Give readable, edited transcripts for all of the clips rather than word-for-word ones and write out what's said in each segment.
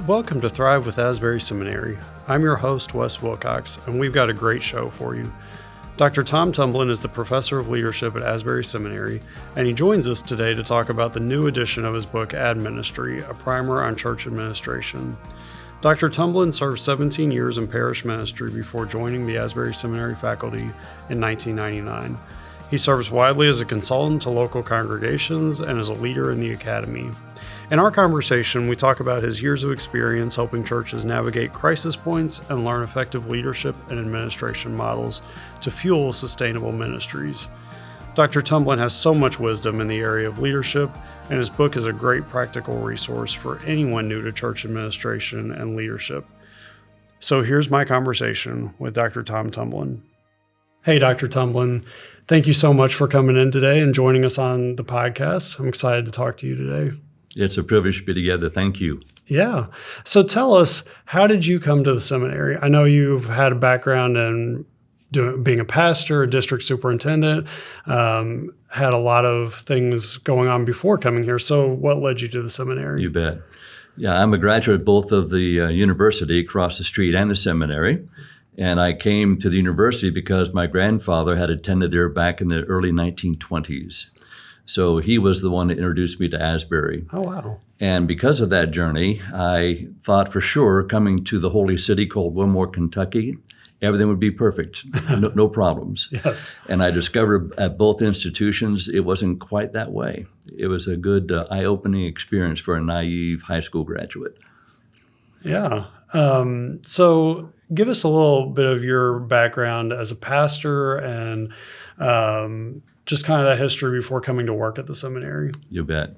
Welcome to Thrive with Asbury Seminary. I'm your host, Wes Wilcox, and we've got a great show for you. Dr. Tom Tumblin is the professor of leadership at Asbury Seminary, and he joins us today to talk about the new edition of his book, Administry, a primer on church administration. Dr. Tumblin served 17 years in parish ministry before joining the Asbury Seminary faculty in 1999. He serves widely as a consultant to local congregations and as a leader in the academy. In our conversation, we talk about his years of experience helping churches navigate crisis points and learn effective leadership and administration models to fuel sustainable ministries. Dr. Tumblin has so much wisdom in the area of leadership, and his book is a great practical resource for anyone new to church administration and leadership. So here's my conversation with Dr. Tom Tumblin. Hey, Dr. Tumblin, thank you so much for coming in today and joining us on the podcast. I'm excited to talk to you today. It's a privilege to be together. Thank you. Yeah. So tell us, how did you come to the seminary? I know you've had a background in being a pastor, a district superintendent, had a lot of things going on before coming here. So what led you to the seminary? You bet. Yeah, I'm a graduate both of the university across the street and the seminary. And I came to the university because my grandfather had attended there back in the early 1920s. So he was the one that introduced me to Asbury. Oh, wow. And because of that journey, I thought for sure coming to the holy city called Wilmore, Kentucky, everything would be perfect, no problems. Yes. And I discovered at both institutions it wasn't quite that way. It was a good eye-opening experience for a naive high school graduate. Yeah. So give us a little bit of your background as a pastor and just kind of that history before coming to work at the seminary. You bet.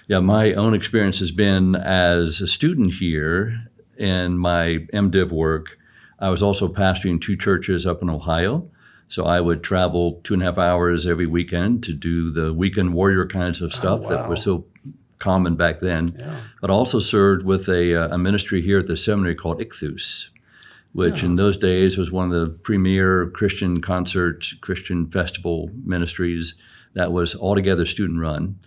Yeah, my own experience has been as a student here in my MDiv work. I was also pastoring two churches up in Ohio. So I would travel 2.5 hours every weekend to do the weekend warrior kinds of stuff that was so common back then. Yeah. But also served with a ministry here at the seminary called Ichthus, which in those days was one of the premier Christian concert, Christian festival ministries that was altogether student-run.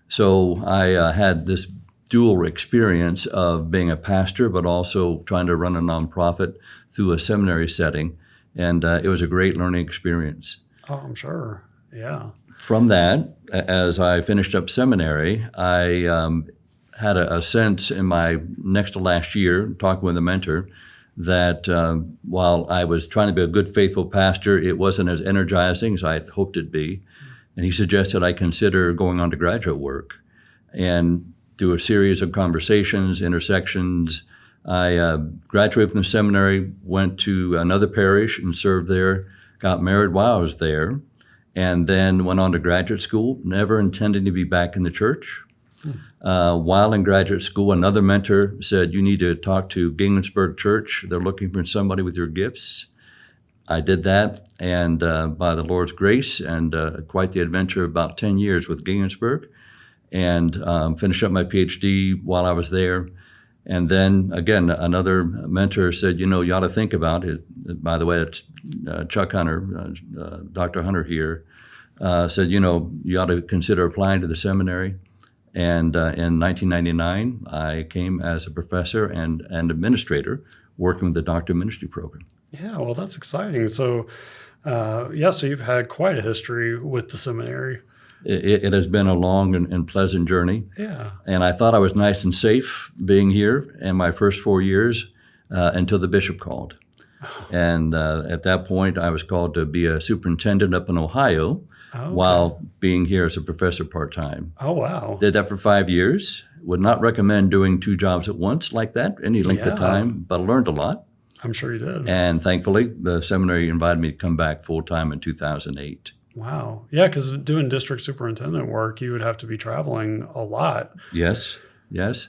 So I had this dual experience of being a pastor, but also trying to run a nonprofit through a seminary setting. And it was a great learning experience. Oh, I'm sure. Yeah. From that, as I finished up seminary, I had a sense in my next to last year, talking with a mentor, that while I was trying to be a good, faithful pastor, it wasn't as energizing as I had hoped it'd be. And he suggested I consider going on to graduate work. And through a series of conversations, intersections, I graduated from the seminary, went to another parish and served there, got married while I was there, and then went on to graduate school, never intending to be back in the church. While in graduate school, another mentor said, you need to talk to Ginghamsburg Church. They're looking for somebody with your gifts. I did that, and by the Lord's grace, and quite the adventure, about 10 years with Ginghamsburg, and finished up my PhD while I was there. And then, again, another mentor said, you ought to think about it. By the way, it's Chuck Hunter, Dr. Hunter here, said, you ought to consider applying to the seminary. And in 1999, I came as a professor and administrator working with the Doctor of Ministry program. Yeah, well, that's exciting. So, so you've had quite a history with the seminary. It has been a long and pleasant journey. Yeah. And I thought I was nice and safe being here in my first 4 years until the bishop called. And at that point, I was called to be a superintendent up in Ohio. While being here as a professor part-time. Oh, wow. Did that for 5 years. Would not recommend doing two jobs at once like that, any length of time, but I learned a lot. I'm sure you did. And thankfully, the seminary invited me to come back full-time in 2008. Wow. Yeah, because doing district superintendent work, you would have to be traveling a lot. Yes.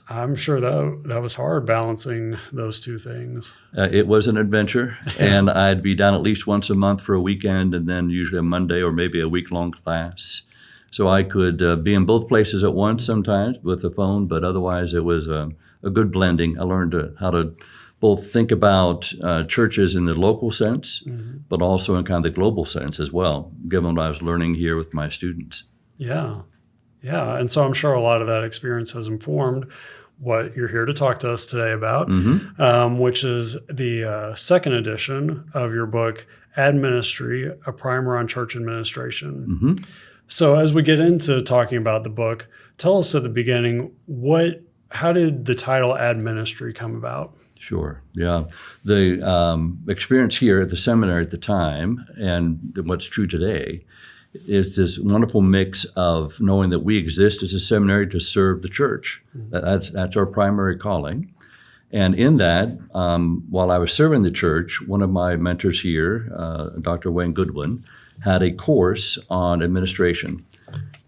I'm sure that was hard balancing those two things. It was an adventure, and I'd be down at least once a month for a weekend, and then usually a Monday or maybe a week-long class. So I could be in both places at once sometimes with the phone, but otherwise it was a good blending. I learned how to both think about churches in the local sense, but also in kind of the global sense as well, given what I was learning here with my students. Yeah. And so I'm sure a lot of that experience has informed what you're here to talk to us today about, which is the second edition of your book, Administry, A Primer on Church Administration. So as we get into talking about the book, tell us at the beginning, how did the title Administry come about? Sure. Yeah. The experience here at the seminary at the time and what's true today is this wonderful mix of knowing that we exist as a seminary to serve the church. That's our primary calling. And in that, while I was serving the church, one of my mentors here, Dr. Wayne Goodwin, had a course on administration.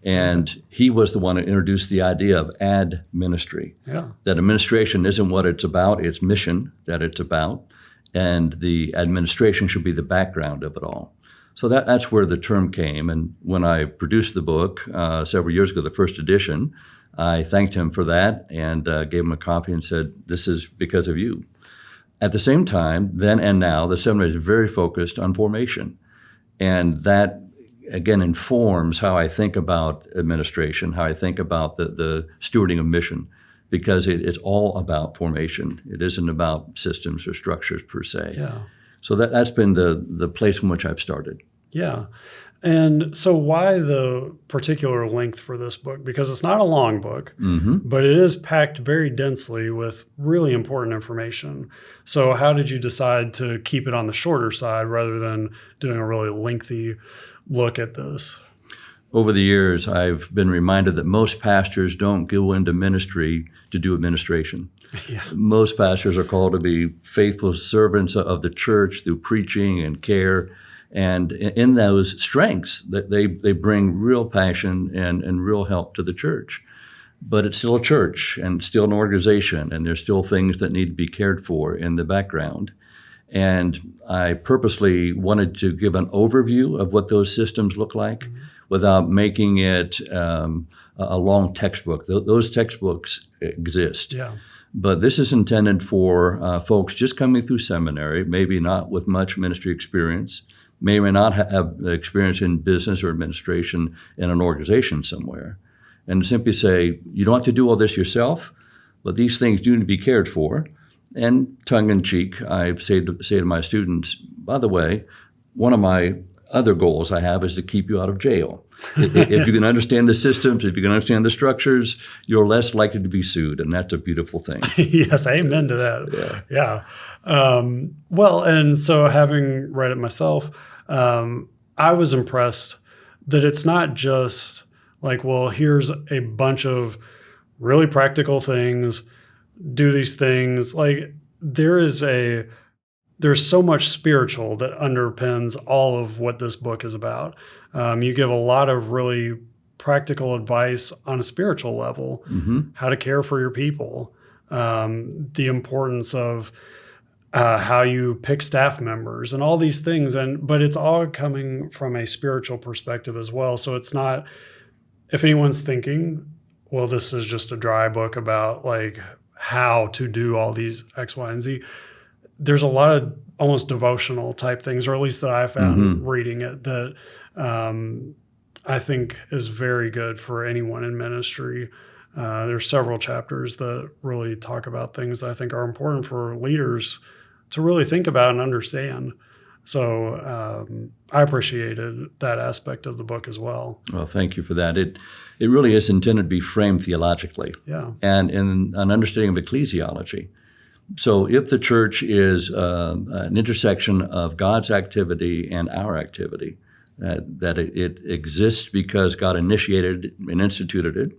And he was the one who introduced the idea of administry. Yeah. That administration isn't what it's about, it's mission that it's about. And the administration should be the background of it all. So that's where the term came. And when I produced the book several years ago, the first edition, I thanked him for that and gave him a copy and said, this is because of you. At the same time, then and now, the seminary is very focused on formation. And that, again, informs how I think about administration, how I think about the stewarding of mission, because it's all about formation. It isn't about systems or structures per se. Yeah. So that's been the place from which I've started. Yeah. And so why the particular length for this book? Because it's not a long book, but it is packed very densely with really important information. So how did you decide to keep it on the shorter side rather than doing a really lengthy look at this? Over the years, I've been reminded that most pastors don't go into ministry to do administration. Yeah. Most pastors are called to be faithful servants of the church through preaching and care. And in those strengths, that they bring real passion and real help to the church. But it's still a church and still an organization, and there's still things that need to be cared for in the background. And I purposely wanted to give an overview of what those systems look like without making it a long textbook. Those textbooks exist. Yeah. But this is intended for folks just coming through seminary, maybe not with much ministry experience, may or may not have experience in business or administration in an organization somewhere. And simply say, you don't have to do all this yourself, but these things do need to be cared for. And tongue-in-cheek, I say to my students, by the way, one of my other goals I have is to keep you out of jail. If you can understand the systems, if you can understand the structures, you're less likely to be sued, and that's a beautiful thing. Yes, amen to that. Yeah. Well, and so having read it myself, I was impressed that it's not just like, well, here's a bunch of really practical things, do these things. Like there's so much spiritual that underpins all of what this book is about. You give a lot of really practical advice on a spiritual level, how to care for your people, the importance of how you pick staff members and all these things. But it's all coming from a spiritual perspective as well. So it's not, if anyone's thinking, well, this is just a dry book about like how to do all these X, Y, and Z. There's a lot of almost devotional type things, or at least that I found reading it, that I think is very good for anyone in ministry. There's several chapters that really talk about things that I think are important for leaders to really think about and understand. So I appreciated that aspect of the book as well. Well, thank you for that. It really is intended to be framed theologically and in an understanding of ecclesiology. So if the church is an intersection of God's activity and our activity, that it exists because God initiated and instituted it,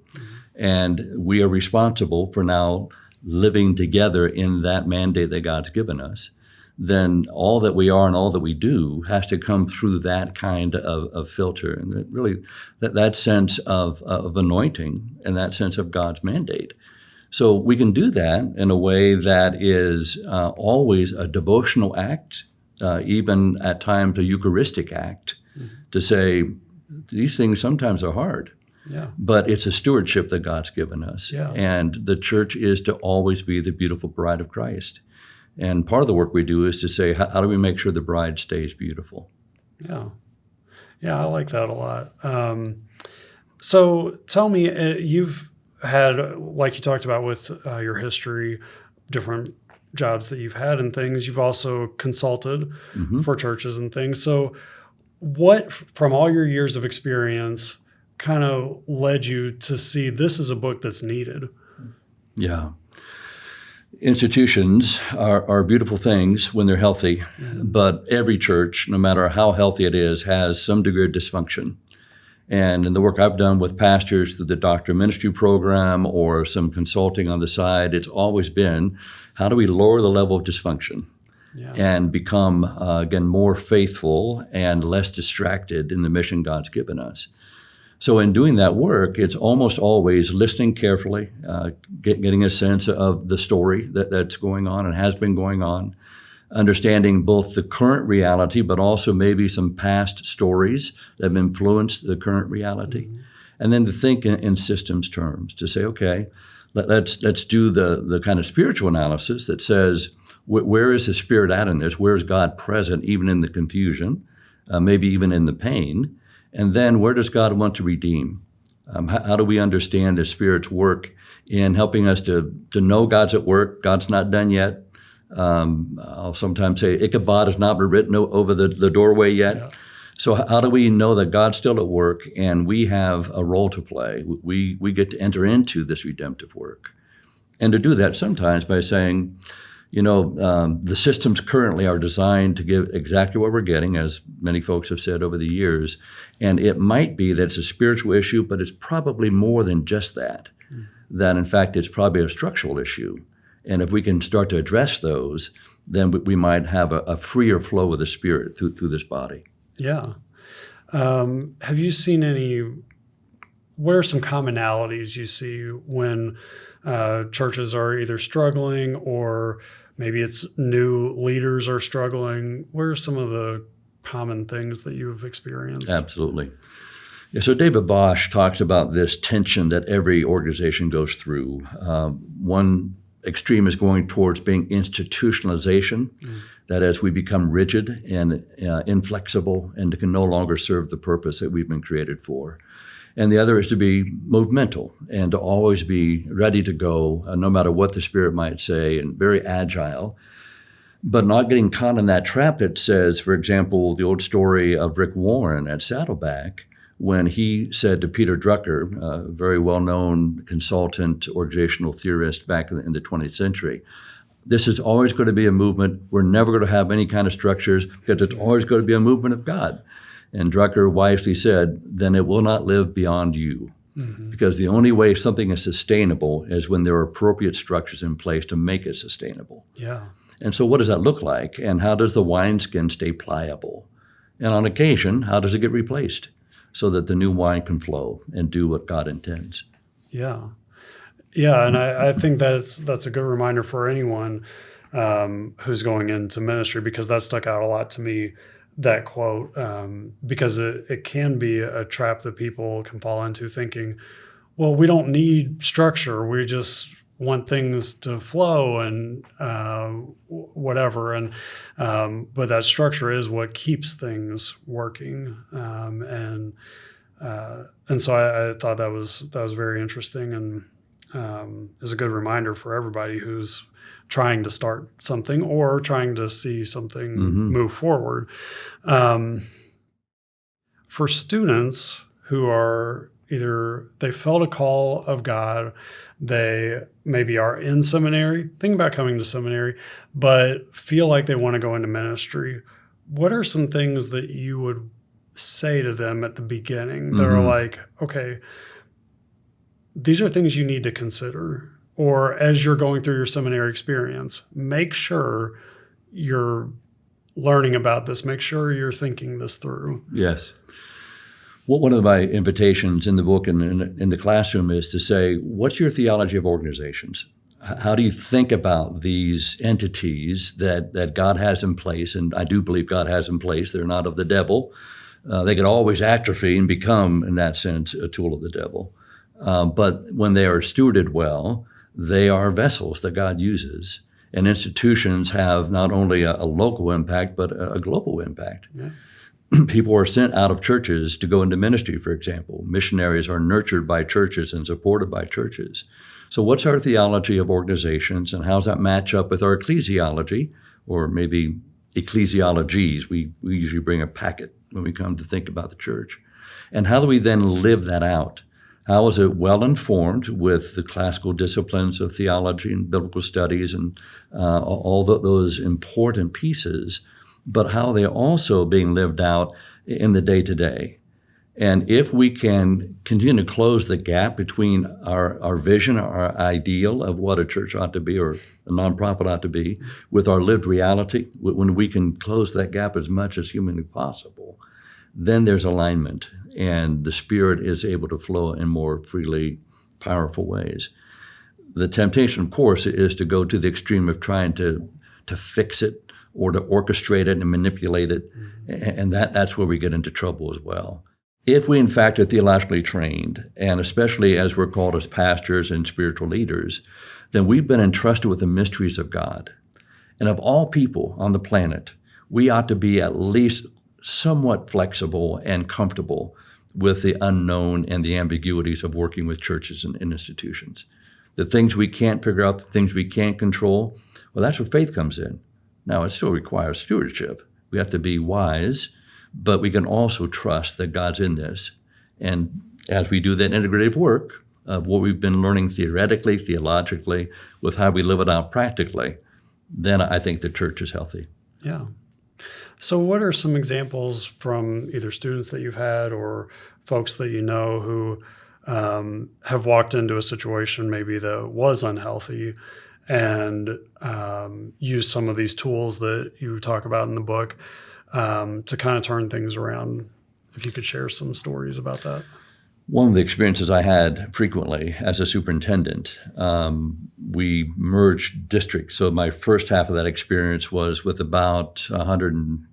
and we are responsible for now living together in that mandate that God's given us, then all that we are and all that we do has to come through that kind of filter. And that really, that sense of anointing and that sense of God's mandate. So we can do that in a way that is always a devotional act, even at times a Eucharistic act, to say these things sometimes are hard. Yeah. But it's a stewardship that God's given us. Yeah. And the church is to always be the beautiful bride of Christ. And part of the work we do is to say, how do we make sure the bride stays beautiful? Yeah. Yeah, I like that a lot. So tell me, you've had, like you talked about with your history, different jobs that you've had and things, you've also consulted for churches and things. So what, from all your years of experience, kind of led you to see this is a book that's needed? Yeah. Institutions are beautiful things when they're healthy, but every church, no matter how healthy it is, has some degree of dysfunction. And in the work I've done with pastors through the Doctor of Ministry program or some consulting on the side, it's always been, how do we lower the level of dysfunction and become, again, more faithful and less distracted in the mission God's given us? So in doing that work, it's almost always listening carefully, getting a sense of the story that's going on and has been going on, understanding both the current reality, but also maybe some past stories that have influenced the current reality. And then to think in systems terms, to say, okay, let's do the kind of spiritual analysis that says, where is the Spirit at in this? Where is God present, even in the confusion, maybe even in the pain? And then where does God want to redeem? How do we understand the Spirit's work in helping us to know God's at work? God's not done yet. I'll sometimes say Ichabod has not been written over the doorway yet. Yeah. So how do we know that God's still at work and we have a role to play? We get to enter into this redemptive work. And to do that sometimes by saying, the systems currently are designed to give exactly what we're getting, as many folks have said over the years. And it might be that it's a spiritual issue, but it's probably more than just that. That, in fact, it's probably a structural issue. And if we can start to address those, then we might have a freer flow of the Spirit through this body. Yeah. Have you seen what are some commonalities you see when churches are either struggling or maybe it's new leaders are struggling? What are some of the common things that you've experienced? Absolutely. Yeah, so David Bosch talks about this tension that every organization goes through. One extreme is going towards being institutionalization, that as we become rigid and inflexible and can no longer serve the purpose that we've been created for. And the other is to be movemental and to always be ready to go, no matter what the Spirit might say, and very agile, but not getting caught in that trap that says, for example, the old story of Rick Warren at Saddleback, when he said to Peter Drucker, a very well-known consultant, organizational theorist back in the 20th century, this is always going to be a movement. We're never going to have any kind of structures because it's always going to be a movement of God. And Drucker wisely said, then it will not live beyond you. Because the only way something is sustainable is when there are appropriate structures in place to make it sustainable. Yeah. And so what does that look like? And how does the wineskin stay pliable? And on occasion, how does it get replaced so that the new wine can flow and do what God intends? Yeah. Yeah, and I think that's a good reminder for anyone who's going into ministry, because that stuck out a lot to me, that quote, because it can be a trap that people can fall into, thinking, well, we don't need structure. We just want things to flow and whatever. And but that structure is what keeps things working. And so I thought that was very interesting, and is a good reminder for everybody who's trying to start something or trying to see something move forward. For students who are either they felt a call of God, they maybe are in seminary, thinking about coming to seminary, but feel like they want to go into ministry, what are some things that you would say to them at the beginning that are like, okay, these are things you need to consider? Or as you're going through your seminary experience, make sure you're learning about this. Make sure you're thinking this through. Yes. Well, one of my invitations in the book and in the classroom is to say, what's your theology of organizations? How do you think about these entities that God has in place? And I do believe God has in place. They're not of the devil. They can always atrophy and become, in that sense, a tool of the devil. But when they are stewarded well, they are vessels that God uses. And institutions have not only a local impact, but a global impact. Yeah. people are sent out of churches to go into ministry, for example. Missionaries are nurtured by churches and supported by churches. So what's our theology of organizations, and how does that match up with our ecclesiology, or maybe ecclesiologies? We usually bring a packet when we come to think about the church. And how do we then live that out? How is it well informed with the classical disciplines of theology and biblical studies and those important pieces, but how they're also being lived out in the day-to-day? And if we can continue to close the gap between our vision, our ideal of what a church ought to be or a nonprofit ought to be, with our lived reality, when we can close that gap as much as humanly possible, then there's alignment, and the Spirit is able to flow in more freely, powerful ways. The temptation, of course, is to go to the extreme of trying to fix it or to orchestrate it and manipulate it, and that's where we get into trouble as well. If we, in fact, are theologically trained, and especially as we're called as pastors and spiritual leaders, then we've been entrusted with the mysteries of God. And of all people on the planet, we ought to be at least somewhat flexible and comfortable with the unknown and the ambiguities of working with churches and institutions. The things we can't figure out, the things we can't control, well, that's where faith comes in. Now, it still requires stewardship. We have to be wise, but we can also trust that God's in this. And as we do that integrative work of what we've been learning theoretically, theologically, with how we live it out practically, then I think the church is healthy. Yeah. So what are some examples from either students that you've had or folks that you know who have walked into a situation maybe that was unhealthy and used some of these tools that you talk about in the book to kind of turn things around? If you could share some stories about that. One of the experiences I had frequently as a superintendent, we merged districts. So my first half of that experience was with about 70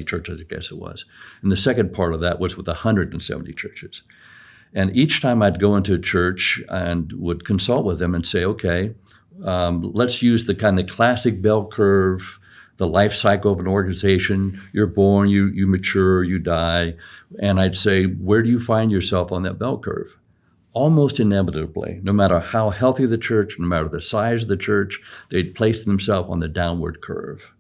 churches, I guess it was. And the second part of that was with 170 churches. And each time I'd go into a church and would consult with them and say, okay, let's use the kind of classic bell curve, the life cycle of an organization. You're born, you mature, you die. And I'd say, where do you find yourself on that bell curve? Almost inevitably, no matter how healthy the church, no matter the size of the church, they'd place themselves on the downward curve.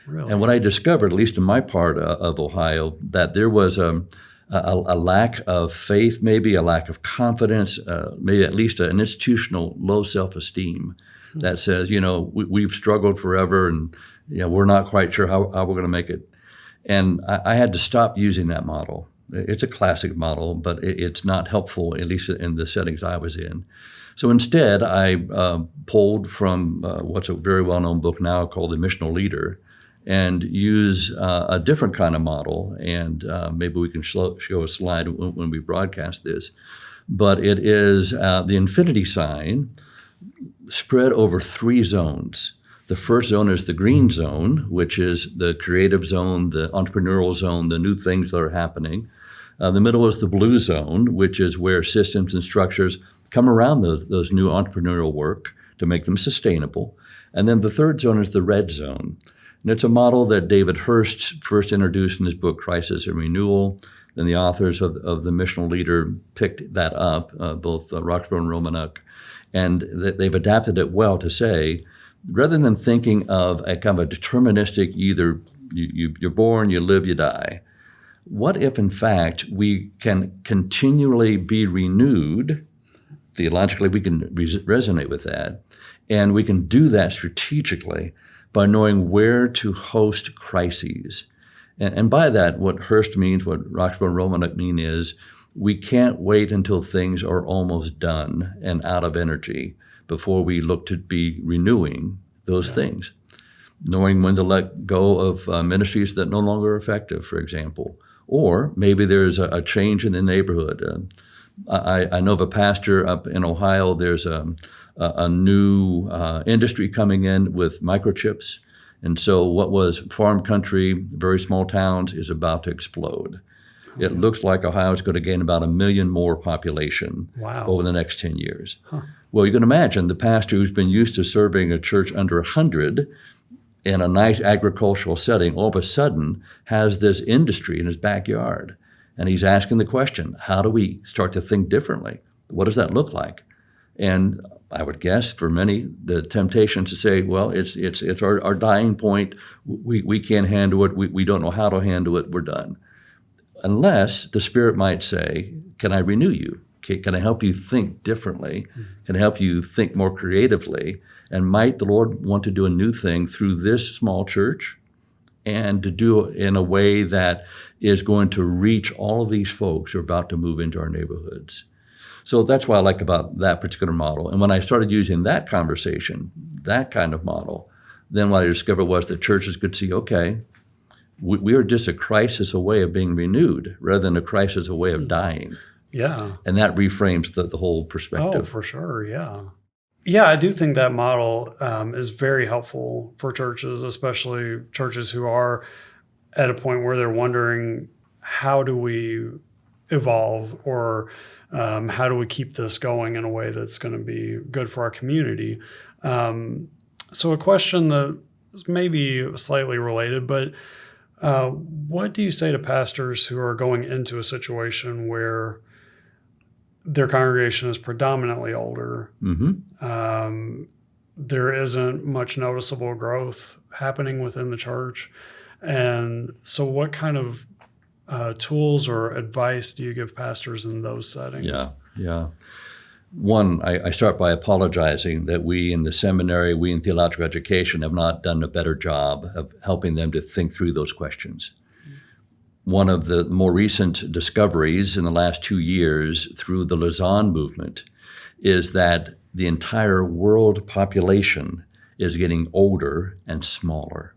Really? And what I discovered, at least in my part of Ohio, that there was a lack of faith, maybe a lack of confidence, maybe at least an institutional low self-esteem that says, we've struggled forever and we're not quite sure how we're going to make it. And I had to stop using that model. It's a classic model, but it's not helpful, at least in the settings I was in. So instead, I pulled from what's a very well-known book now called The Missional Leader, and use a different kind of model. And maybe we can show a slide when we broadcast this. But it is the infinity sign spread over 3 zones. The first zone is the green zone, which is the creative zone, the entrepreneurial zone, the new things that are happening. The middle is the blue zone, which is where systems and structures come around those new entrepreneurial work to make them sustainable. And then the third zone is the red zone. And it's a model that David Hurst first introduced in his book, Crises and Renewal. Then the authors of The Missional Leader picked that up, both Roxburgh and Romanek. And they've adapted it well to say, rather than thinking of a kind of a deterministic, either you're born, you live, you die, what if, in fact, we can continually be renewed? Theologically, we can resonate with that. And we can do that strategically by knowing where to host crises. And by that, what Hurst means, what Roxburgh and Romanek mean is, we can't wait until things are almost done and out of energy before we look to be renewing those things. Knowing when to let go of ministries that no longer are effective, for example. Or maybe there's a change in the neighborhood. I know of a pastor up in Ohio, there's a new industry coming in with microchips. And so what was farm country, very small towns, is about to explode. It looks like Ohio is going to gain about 1 million more population over the next 10 years. Huh. Well, you can imagine the pastor who's been used to serving a church under 100 in a nice agricultural setting, all of a sudden has this industry in his backyard. And he's asking the question, how do we start to think differently? What does that look like? And I would guess for many, the temptation to say, well, it's our dying point. We can't handle it. We don't know how to handle it. We're done. Unless the Spirit might say, can I renew you? Can I help you think differently? Can I help you think more creatively? And might the Lord want to do a new thing through this small church and to do it in a way that is going to reach all of these folks who are about to move into our neighborhoods? So that's what I like about that particular model. And when I started using that conversation, that kind of model, then what I discovered was that churches could see, okay, we are just a crisis away of being renewed rather than a crisis away of dying. Yeah. And that reframes the whole perspective. Oh, for sure. Yeah. Yeah, I do think that model is very helpful for churches, especially churches who are at a point where they're wondering, how do we evolve, or how do we keep this going in a way that's going to be good for our community? So a question that is maybe slightly related, but what do you say to pastors who are going into a situation where their congregation is predominantly older? There isn't much noticeable growth happening within the church. And so what kind of tools or advice do you give pastors in those settings? Yeah. One, I start by apologizing that we in the seminary, we in theological education have not done a better job of helping them to think through those questions. One of the more recent discoveries in the last 2 years through the Lausanne movement is that the entire world population is getting older and smaller.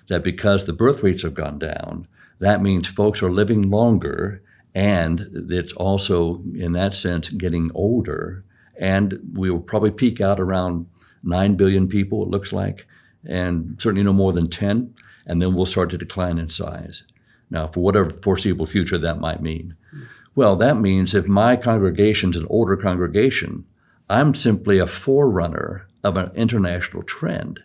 That because the birth rates have gone down, that means folks are living longer, and it's also, in that sense, getting older. And we will probably peak out around 9 billion people, it looks like, and certainly no more than 10, and then we'll start to decline in size. Now, for whatever foreseeable future that might mean. Well, that means if my congregation's an older congregation, I'm simply a forerunner of an international trend.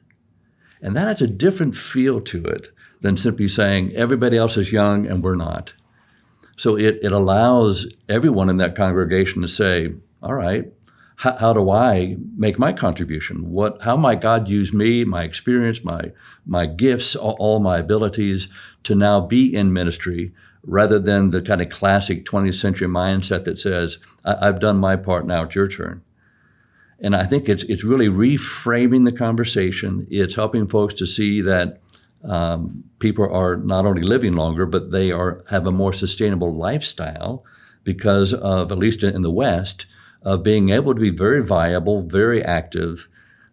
And that has a different feel to it than simply saying everybody else is young and we're not. So it allows everyone in that congregation to say, all right, how do I make my contribution? How might God use me, my experience, my gifts, all my abilities to now be in ministry, rather than the kind of classic 20th century mindset that says, I've done my part, now it's your turn. And I think it's really reframing the conversation. It's helping folks to see that people are not only living longer, but they have a more sustainable lifestyle because of, at least in the West, of being able to be very viable, very active,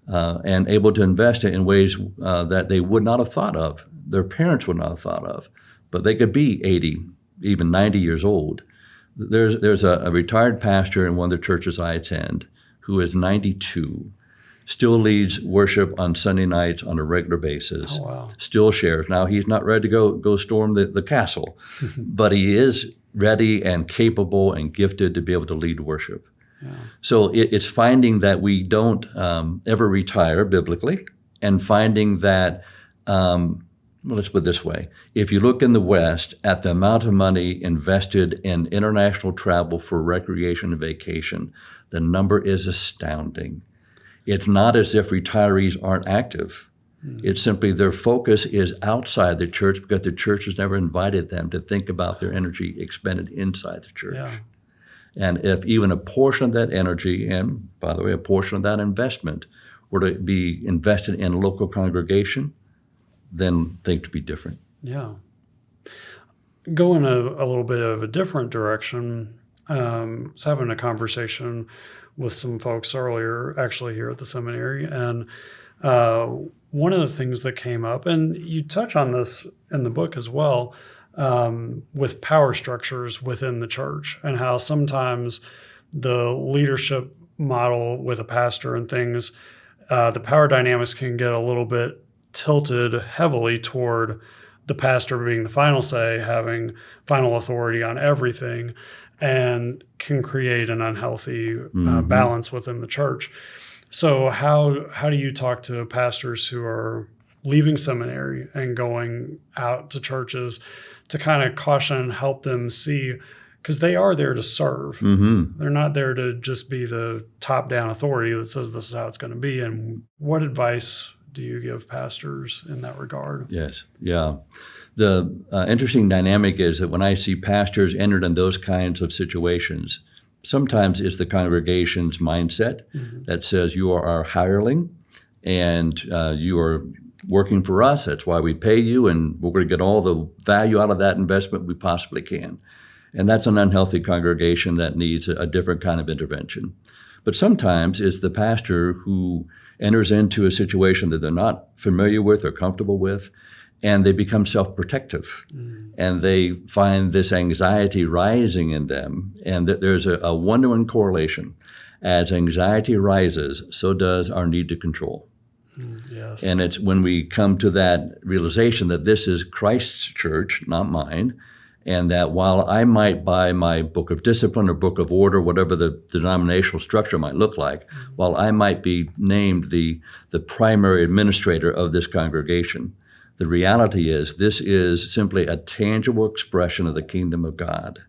and able to invest in ways that they would not have thought of, their parents would not have thought of. But they could be 80, even 90 years old. There's a retired pastor in one of the churches I attend who is 92, still leads worship on Sunday nights on a regular basis, still shares. Now, he's not ready to go storm the castle, but he is ready and capable and gifted to be able to lead worship. Yeah. So it's finding that we don't ever retire biblically, and finding that, let's put it this way, if you look in the West at the amount of money invested in international travel for recreation and vacation, the number is astounding. It's not as if retirees aren't active. It's simply their focus is outside the church because the church has never invited them to think about their energy expended inside the church. Yeah. And if even a portion of that energy, and by the way, a portion of that investment, were to be invested in a local congregation, then things would be different. Yeah. Going a little bit of a different direction, I was having a conversation with some folks earlier, actually here at the seminary, and one of the things that came up, and you touch on this in the book as well, with power structures within the church, and how sometimes the leadership model with a pastor and things, the power dynamics can get a little bit tilted heavily toward the pastor being the final say, having final authority on everything, and can create an unhealthy balance within the church. So how do you talk to pastors who are leaving seminary and going out to churches to kind of caution and help them see, because they are there to serve. Mm-hmm. They're not there to just be the top-down authority that says this is how it's going to be. And what advice do you give pastors in that regard? Yes, yeah. The interesting dynamic is that when I see pastors entered in those kinds of situations, sometimes it's the congregation's mindset that says you are our hireling and you are working for us. That's why we pay you, and we're going to get all the value out of that investment we possibly can. And that's an unhealthy congregation that needs a different kind of intervention. But sometimes it's the pastor who enters into a situation that they're not familiar with or comfortable with, and they become self-protective. And they find this anxiety rising in them, and that there's a one-to-one correlation. As anxiety rises, so does our need to control. Yes. And it's when we come to that realization that this is Christ's church, not mine, and that while I might buy my book of discipline or book of order, whatever the denominational structure might look like, while I might be named the primary administrator of this congregation, the reality is this is simply a tangible expression of the kingdom of God.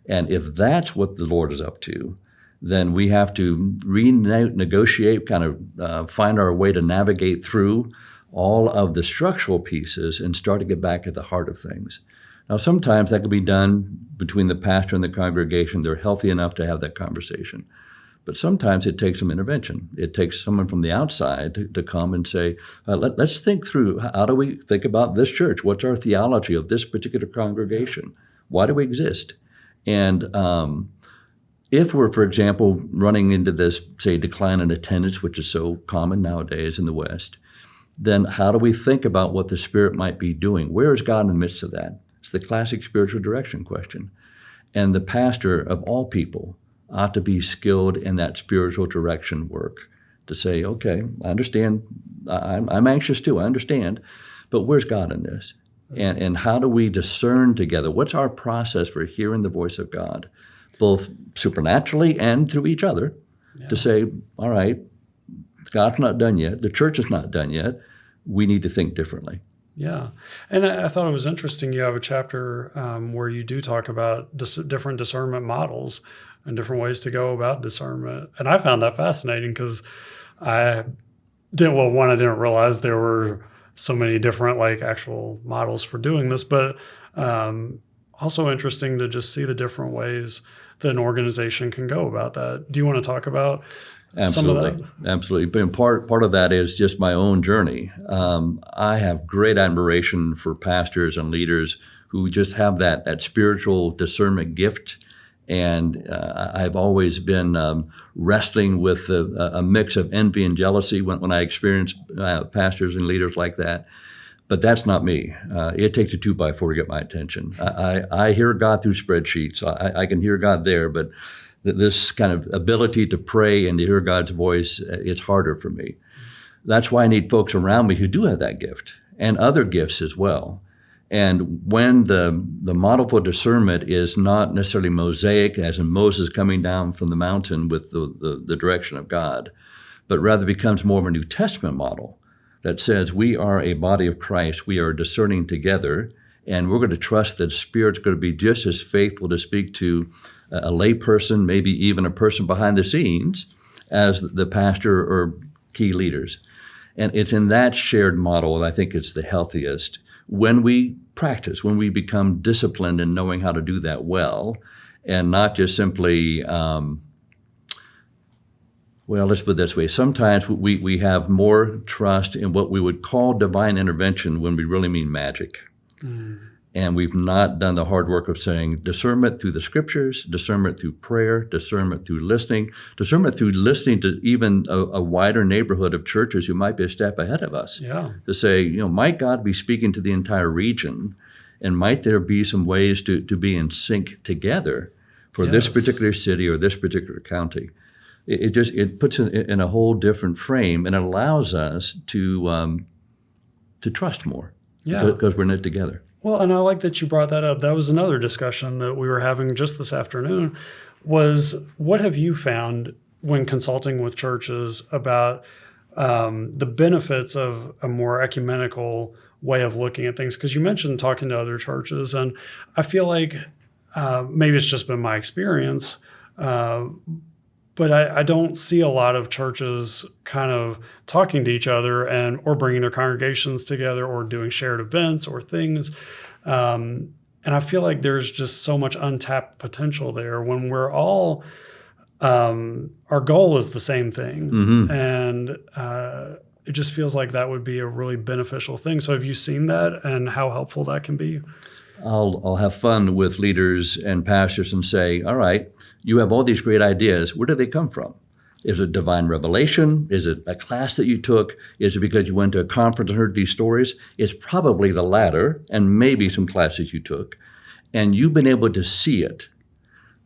And if that's what the Lord is up to, then we have to renegotiate, kind of find our way to navigate through all of the structural pieces and start to get back at the heart of things. Now, sometimes that can be done between the pastor and the congregation. They're healthy enough to have that conversation. But sometimes it takes some intervention. It takes someone from the outside to come and say, let's think through, how do we think about this church? What's our theology of this particular congregation? Why do we exist? And if we're, for example, running into this, say, decline in attendance, which is so common nowadays in the West, then how do we think about what the Spirit might be doing? Where is God in the midst of that? It's the classic spiritual direction question. And the pastor of all people ought to be skilled in that spiritual direction work to say, okay, I understand, I'm anxious too, I understand, but where's God in this? And how do we discern together? What's our process for hearing the voice of God, both supernaturally and through each other, to say, all right, God's not done yet, the church is not done yet, we need to think differently. Yeah. And I thought it was interesting. You have a chapter where you do talk about different discernment models and different ways to go about discernment. And I found that fascinating because I didn't realize there were so many different actual models for doing this, but also interesting to just see the different ways that an organization can go about that. Do you want to talk about some of that? Absolutely. But part of that is just my own journey. I have great admiration for pastors and leaders who just have that spiritual discernment gift. And I've always been wrestling with a mix of envy and jealousy when I experience pastors and leaders like that. But that's not me. It takes a 2x4 to get my attention. I hear God through spreadsheets. I can hear God there, but this kind of ability to pray and to hear God's voice, it's harder for me. That's why I need folks around me who do have that gift and other gifts as well. And when the model for discernment is not necessarily Mosaic, as in Moses coming down from the mountain with the direction of God, but rather becomes more of a New Testament model that says we are a body of Christ, we are discerning together, and we're going to trust that Spirit's going to be just as faithful to speak to a lay person, maybe even a person behind the scenes, as the pastor or key leaders. And it's in that shared model that I think it's the healthiest. When we practice, when we become disciplined in knowing how to do that well, and not just simply, let's put it this way. Sometimes we have more trust in what we would call divine intervention when we really mean magic. And we've not done the hard work of saying discernment through the scriptures, discernment through prayer, discernment through listening to even a wider neighborhood of churches who might be a step ahead of us. Yeah. To say, might God be speaking to the entire region, and might there be some ways to be in sync together for this particular city or this particular county? It puts it in a whole different frame, and it allows us to trust more. Yeah. Because we're in it together. Well, and I like that you brought that up. That was another discussion that we were having just this afternoon, was what have you found when consulting with churches about the benefits of a more ecumenical way of looking at things. Because you mentioned talking to other churches, and I feel like maybe it's just been my experience, but I don't see a lot of churches kind of talking to each other or bringing their congregations together or doing shared events or things. And I feel like there's just so much untapped potential there when we're all, our goal is the same thing. Mm-hmm. And it just feels like that would be a really beneficial thing. So have you seen that and how helpful that can be? I'll have fun with leaders and pastors and say, all right, you have all these great ideas. Where do they come from? Is it divine revelation? Is it a class that you took? Is it because you went to a conference and heard these stories? It's probably the latter, and maybe some classes you took. And you've been able to see it.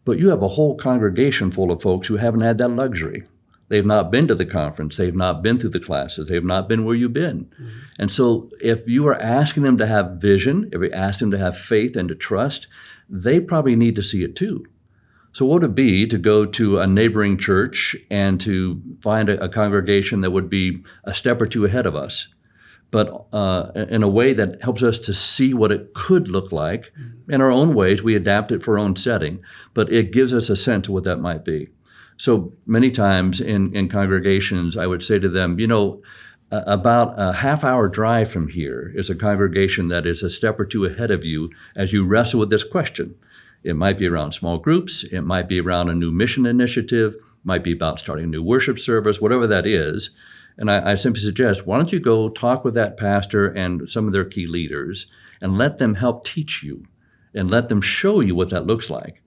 But you have a whole congregation full of folks who haven't had that luxury. They've not been to the conference. They've not been through the classes. They've not been where you've been. Mm-hmm. And so if you are asking them to have vision, if you ask them to have faith and to trust, they probably need to see it too. So what would it be to go to a neighboring church and to find a congregation that would be a step or two ahead of us, but in a way that helps us to see what it could look like. In our own ways, we adapt it for our own setting, but it gives us a sense of what that might be. So many times in congregations, I would say to them, about a half-hour drive from here is a congregation that is a step or two ahead of you as you wrestle with this question. It might be around small groups. It might be around a new mission initiative. It might be about starting a new worship service, whatever that is. And I simply suggest, why don't you go talk with that pastor and some of their key leaders and let them help teach you and let them show you what that looks like.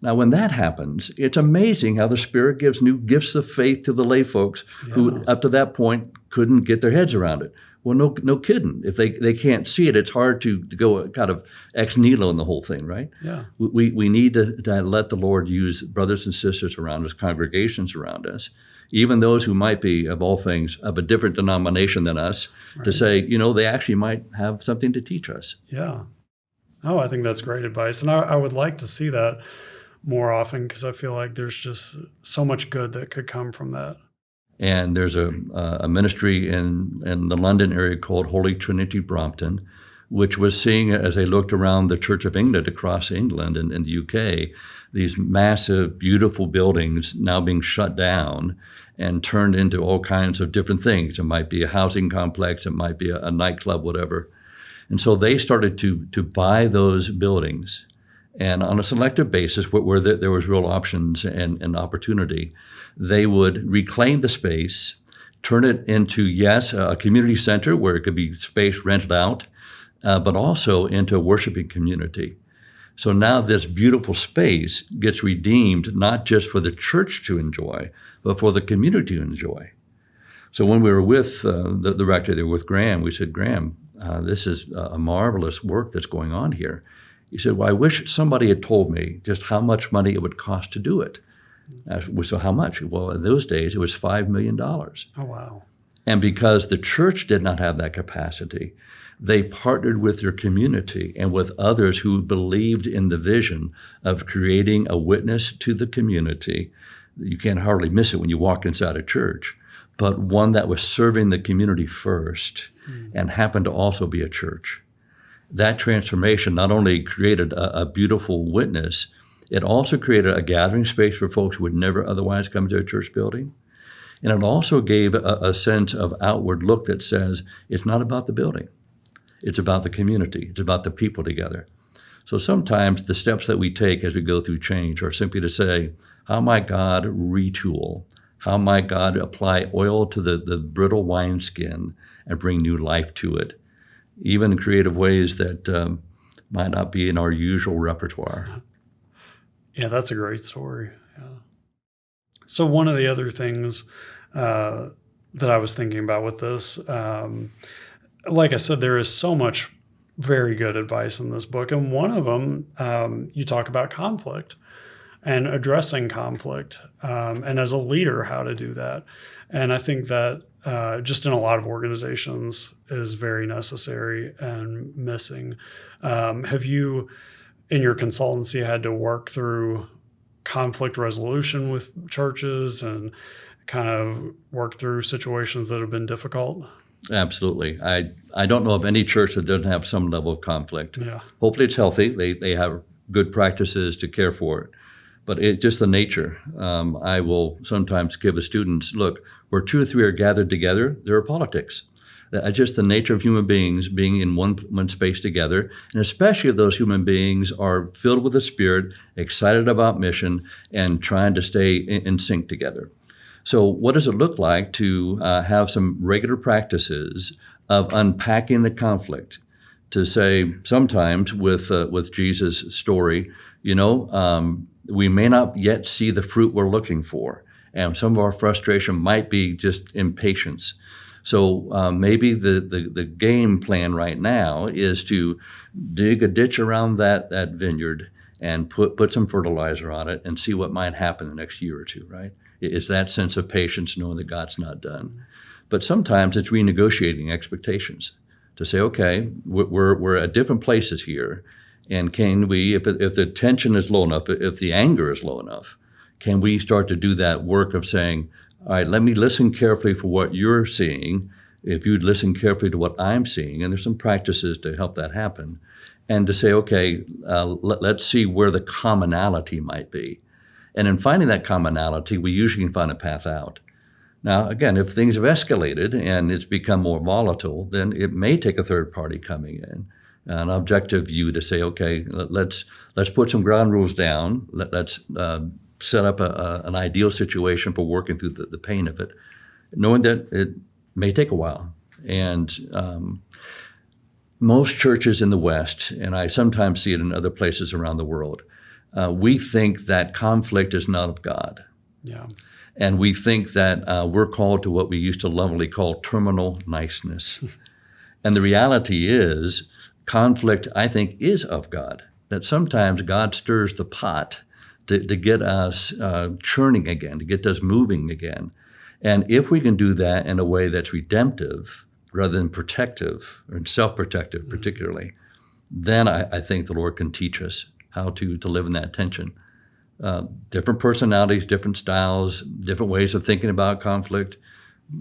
Now, when that happens, it's amazing how the Spirit gives new gifts of faith to the lay folks who, up to that point, couldn't get their heads around it. Well, no kidding. If they can't see it, it's hard to go kind of ex nihilo in the whole thing, right? Yeah. We need to let the Lord use brothers and sisters around us, congregations around us, even those who might be, of all things, of a different denomination than us, right, to say, they actually might have something to teach us. Yeah. Oh, I think that's great advice. And I would like to see that more often because I feel like there's just so much good that could come from that. And there's a ministry in the London area called Holy Trinity Brompton, which was seeing, as they looked around the Church of England across England and in the UK, these massive, beautiful buildings now being shut down and turned into all kinds of different things. It might be a housing complex, it might be a nightclub, whatever. And so they started to buy those buildings, and on a selective basis, where there was real options and opportunity, they would reclaim the space, turn it into, yes, a community center where it could be space rented out, but also into a worshiping community. So now this beautiful space gets redeemed, not just for the church to enjoy, but for the community to enjoy. So when we were with the rector there, with Graham, we said, Graham, this is a marvelous work that's going on here. He said, well, I wish somebody had told me just how much money it would cost to do it. So how much? Well, in those days, it was $5 million. Oh, wow. And because the church did not have that capacity, they partnered with their community and with others who believed in the vision of creating a witness to the community. You can't hardly miss it when you walk inside a church, but one that was serving the community first and happened to also be a church. That transformation not only created a beautiful witness, it also created a gathering space for folks who would never otherwise come to a church building. And it also gave a sense of outward look that says, it's not about the building. It's about the community. It's about the people together. So sometimes the steps that we take as we go through change are simply to say, how might God retool? How might God apply oil to the brittle wineskin and bring new life to it, even in creative ways that might not be in our usual repertoire? Yeah, that's a great story. Yeah. So one of the other things that I was thinking about with this, like I said, there is so much very good advice in this book. And one of them, you talk about conflict and addressing conflict, and as a leader, how to do that. And I think that just in a lot of organizations is very necessary and missing. Have you, in your consultancy, had to work through conflict resolution with churches, and kind of work through situations that have been difficult? Absolutely. I don't know of any church that doesn't have some level of conflict. Yeah. Hopefully it's healthy. They have good practices to care for it. But it's just the nature. I will sometimes give the students, look, where 2 or 3 are gathered together, there are politics. That's just the nature of human beings being in one space together, and especially if those human beings are filled with the Spirit, excited about mission, and trying to stay in sync together. So what does it look like to have some regular practices of unpacking the conflict? To say sometimes with Jesus' story, we may not yet see the fruit we're looking for, and some of our frustration might be just impatience. So maybe the game plan right now is to dig a ditch around that vineyard and put some fertilizer on it and see what might happen the next year or two, right? It's that sense of patience, knowing that God's not done. But sometimes it's renegotiating expectations to say, okay, we're at different places here, and can we, if the tension is low enough, if the anger is low enough, can we start to do that work of saying, all right, let me listen carefully for what you're seeing, if you'd listen carefully to what I'm seeing, and there's some practices to help that happen, and to say, okay, let's see where the commonality might be. And in finding that commonality, we usually can find a path out. Now, again, if things have escalated and it's become more volatile, then it may take a third party coming in, an objective view to say, okay, let's put some ground rules down. Let's set up an ideal situation for working through the pain of it, knowing that it may take a while. And most churches in the West, and I sometimes see it in other places around the world, we think that conflict is not of God. Yeah. And we think that we're called to what we used to lovingly call terminal niceness. And the reality is, conflict, I think, is of God. That sometimes God stirs the pot to get us churning again, to get us moving again. And if we can do that in a way that's redemptive rather than protective, or self-protective particularly, then I think the Lord can teach us how to live in that tension. Different personalities, different styles, different ways of thinking about conflict.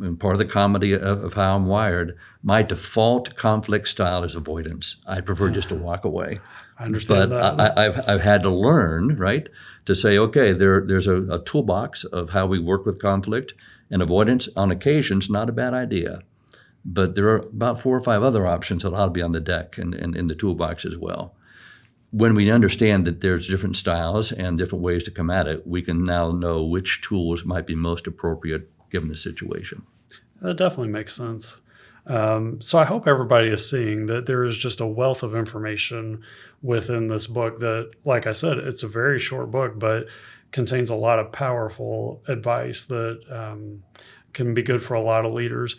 And part of the comedy of how I'm wired, my default conflict style is avoidance. I prefer just to walk away. I understand but that. I've had to learn, right, to say, okay, there's a toolbox of how we work with conflict, and avoidance on occasion is not a bad idea. But there are about 4 or 5 other options that ought to be on the deck and in the toolbox as well. When we understand that there's different styles and different ways to come at it, we can now know which tools might be most appropriate given the situation. That definitely makes sense. So I hope everybody is seeing that there is just a wealth of information within this book that, like I said, it's a very short book, but contains a lot of powerful advice that can be good for a lot of leaders.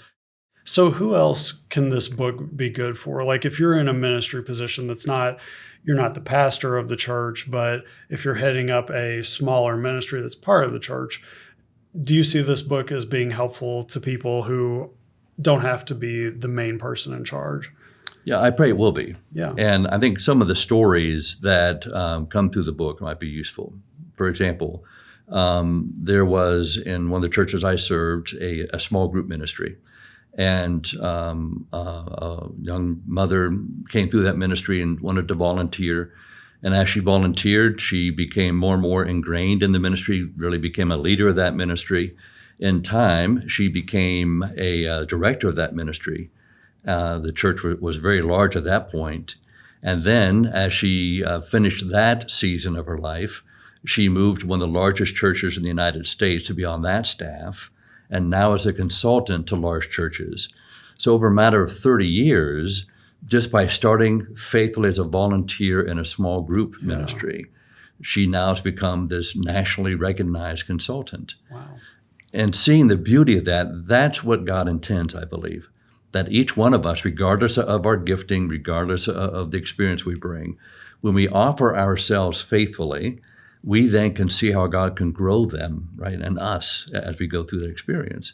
So who else can this book be good for? Like if you're in a ministry position you're not the pastor of the church, but if you're heading up a smaller ministry that's part of the church, do you see this book as being helpful to people who don't have to be the main person in charge? Yeah, I pray it will be. Yeah. And I think some of the stories that come through the book might be useful. For example, there was in one of the churches I served a small group ministry. And a young mother came through that ministry and wanted to volunteer. And as she volunteered, she became more and more ingrained in the ministry, really became a leader of that ministry. In time, she became a director of that ministry. The church was very large at that point. And then as she finished that season of her life, she moved to one of the largest churches in the United States to be on that staff, and now as a consultant to large churches. So over a matter of 30 years, just by starting faithfully as a volunteer in a small group ministry, she now has become this nationally recognized consultant. Wow. And seeing the beauty of that, that's what God intends, I believe, that each one of us, regardless of our gifting, regardless of the experience we bring, when we offer ourselves faithfully, we then can see how God can grow them, right, and us as we go through that experience.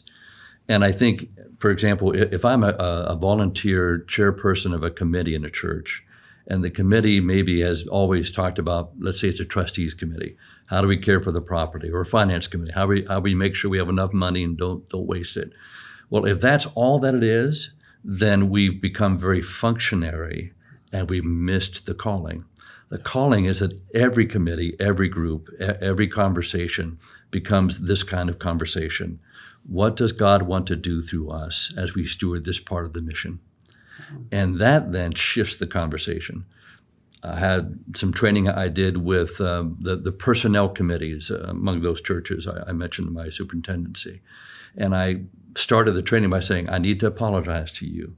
And I think, for example, if I'm a volunteer chairperson of a committee in a church, and the committee maybe has always talked about, let's say it's a trustees committee, How do we care for the property? Or finance committee, how we make sure we have enough money and don't waste it? Well, if that's all that it is, then we've become very functionary and we've missed the calling. The calling is that every committee, every group, every conversation becomes this kind of conversation. What does God want to do through us as we steward this part of the mission? And that then shifts the conversation. I had some training I did with the personnel committees among those churches I mentioned in my superintendency. And I started the training by saying, I need to apologize to you.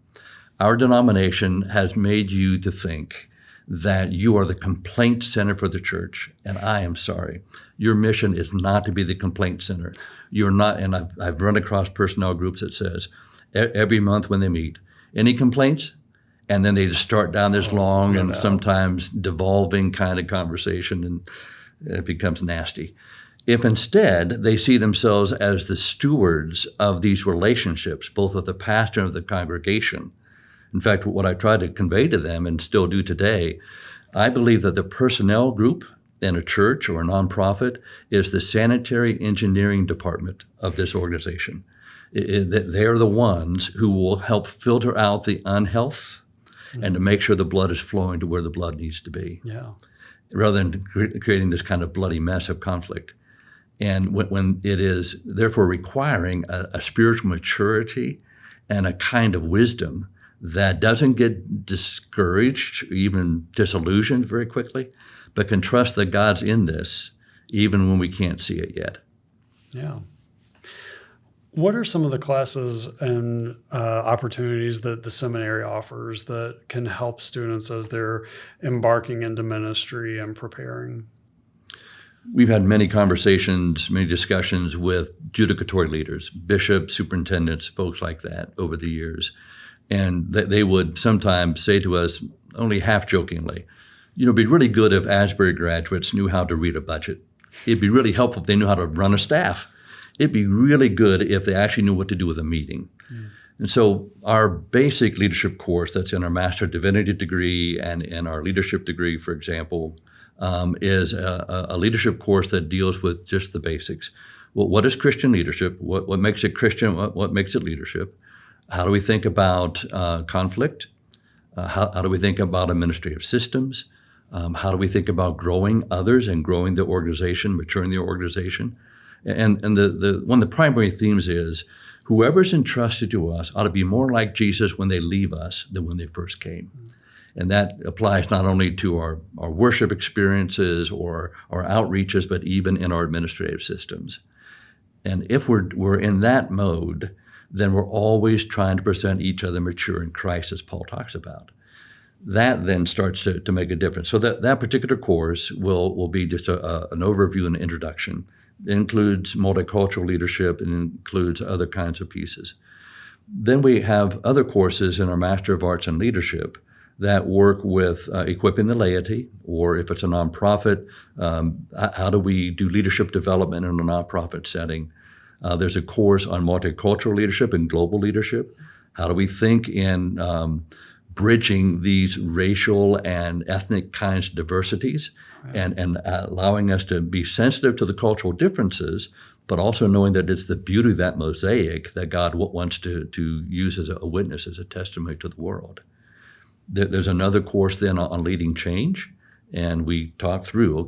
Our denomination has made you to think that you are the complaint center for the church, and I am sorry. Your mission is not to be the complaint center. You're not, and I've run across personnel groups that says, every month when they meet, any complaints? And then they just start down this long and sometimes devolving kind of conversation, and it becomes nasty. If instead they see themselves as the stewards of these relationships, both with the pastor and of the congregation. In fact, what I try to convey to them and still do today, I believe that the personnel group in a church or a nonprofit is the sanitary engineering department of this organization. They're the ones who will help filter out the unhealth and to make sure the blood is flowing to where the blood needs to be, rather than creating this kind of bloody mess of conflict. And when it is therefore requiring a spiritual maturity and a kind of wisdom that doesn't get discouraged, even disillusioned very quickly, but can trust that God's in this even when we can't see it yet. Yeah. What are some of the classes and opportunities that the seminary offers that can help students as they're embarking into ministry and preparing? We've had many conversations, many discussions with judicatory leaders, bishops, superintendents, folks like that over the years. And they would sometimes say to us, only half jokingly, it'd be really good if Asbury graduates knew how to read a budget. It'd be really helpful if they knew how to run a staff. It'd be really good if they actually knew what to do with a meeting. And so our basic leadership course that's in our Master of Divinity degree and in our leadership degree, for example, is a leadership course that deals with just the basics. Well, what is Christian leadership? What makes it Christian? What makes it leadership? How do we think about conflict? How do we think about administrative systems? How do we think about growing others and growing the organization, maturing the organization? And the one of the primary themes is whoever's entrusted to us ought to be more like Jesus when they leave us than when they first came. And that applies not only to our worship experiences or our outreaches, but even in our administrative systems. And if we're in that mode, then we're always trying to present each other mature in Christ, as Paul talks about. That then starts to make a difference. So that particular course will be just an overview and introduction. It includes multicultural leadership and includes other kinds of pieces. Then we have other courses in our Master of Arts in Leadership that work with equipping the laity, or if it's a nonprofit, how do we do leadership development in a nonprofit setting? There's a course on multicultural leadership and global leadership. How do we think in bridging these racial and ethnic kinds of diversities, and allowing us to be sensitive to the cultural differences, but also knowing that it's the beauty of that mosaic that God wants to use as a witness, as a testimony to the world. There's another course then on leading change, and we talk through,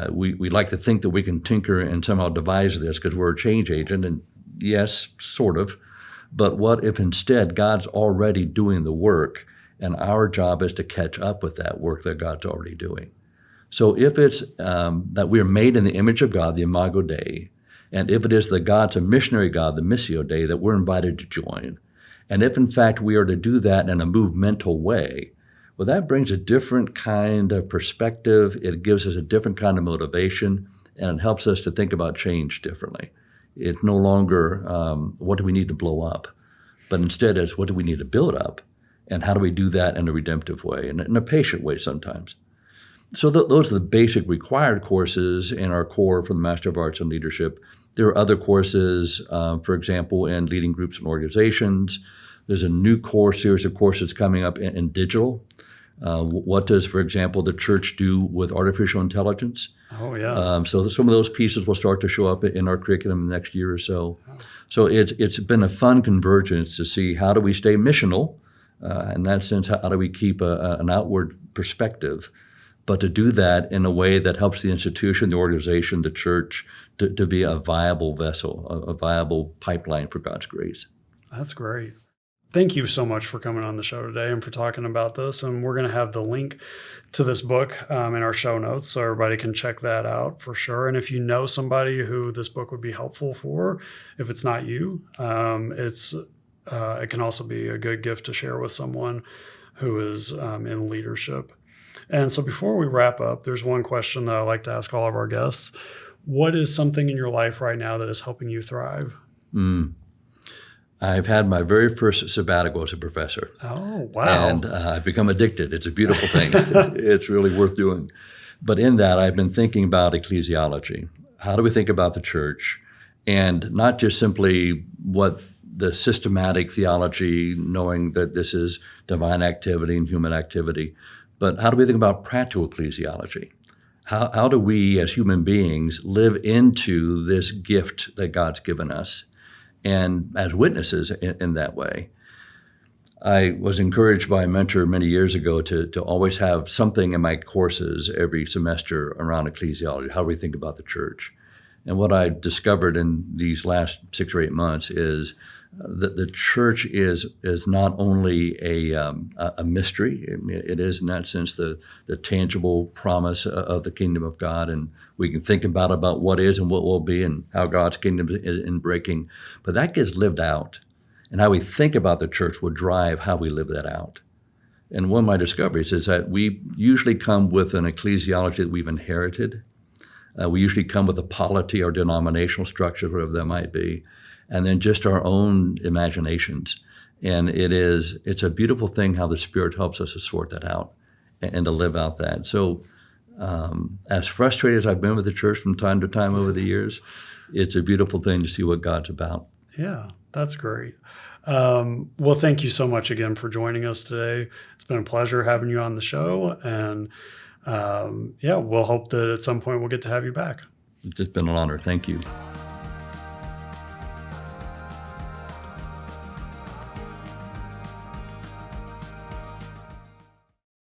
we like to think that we can tinker and somehow devise this because we're a change agent, and yes, sort of. But what if instead God's already doing the work and our job is to catch up with that work that God's already doing? So if it's that we are made in the image of God, the Imago Dei, and if it is that God's a missionary God, the Missio Dei, that we're invited to join, and if in fact we are to do that in a movemental way, well, that brings a different kind of perspective. It gives us a different kind of motivation, and it helps us to think about change differently. It's no longer what do we need to blow up, but instead it's what do we need to build up, and how do we do that in a redemptive way, and in a patient way sometimes. So those are the basic required courses in our core for the Master of Arts in Leadership. There are other courses, for example, in leading groups and organizations. There's a new series of courses coming up in digital. What does, for example, the church do with artificial intelligence? Oh, yeah. So some of those pieces will start to show up in our curriculum in the next year or so. So it's been a fun convergence to see how do we stay missional. In that sense, how do we keep an outward perspective, but to do that in a way that helps the institution, the organization, the church to be a viable vessel, a viable pipeline for God's grace. That's great. Thank you so much for coming on the show today and for talking about this. And we're going to have the link to this book in our show notes so everybody can check that out for sure. And if you know somebody who this book would be helpful for, if it's not you, it can also be a good gift to share with someone who is in leadership. And so before we wrap up, there's one question that I like to ask all of our guests. What is something in your life right now that is helping you thrive? I've had my very first sabbatical as a professor. Oh, wow. And I've become addicted. It's a beautiful thing. It's really worth doing. But in that, I've been thinking about ecclesiology. How do we think about the church? And not just simply what the systematic theology, knowing that this is divine activity and human activity, but how do we think about practical ecclesiology? How do we as human beings live into this gift that God's given us and as witnesses in that way? I was encouraged by a mentor many years ago to always have something in my courses every semester around ecclesiology, how do we think about the church. And what I discovered in these last 6 or 8 months is that the church is not only a mystery. It is, in that sense, the tangible promise of the kingdom of God, and we can think about what is and what will be and how God's kingdom is in breaking. But that gets lived out, and how we think about the church will drive how we live that out. And one of my discoveries is that we usually come with an ecclesiology that we've inherited. We usually come with a polity or denominational structure, whatever that might be, and then just our own imaginations. And it's a beautiful thing how the Spirit helps us to sort that out and to live out that. So as frustrated as I've been with the church from time to time over the years, it's a beautiful thing to see what God's about. Yeah, that's great. Well, thank you so much again for joining us today. It's been a pleasure having you on the show. And we'll hope that at some point we'll get to have you back. It's been an honor. Thank you.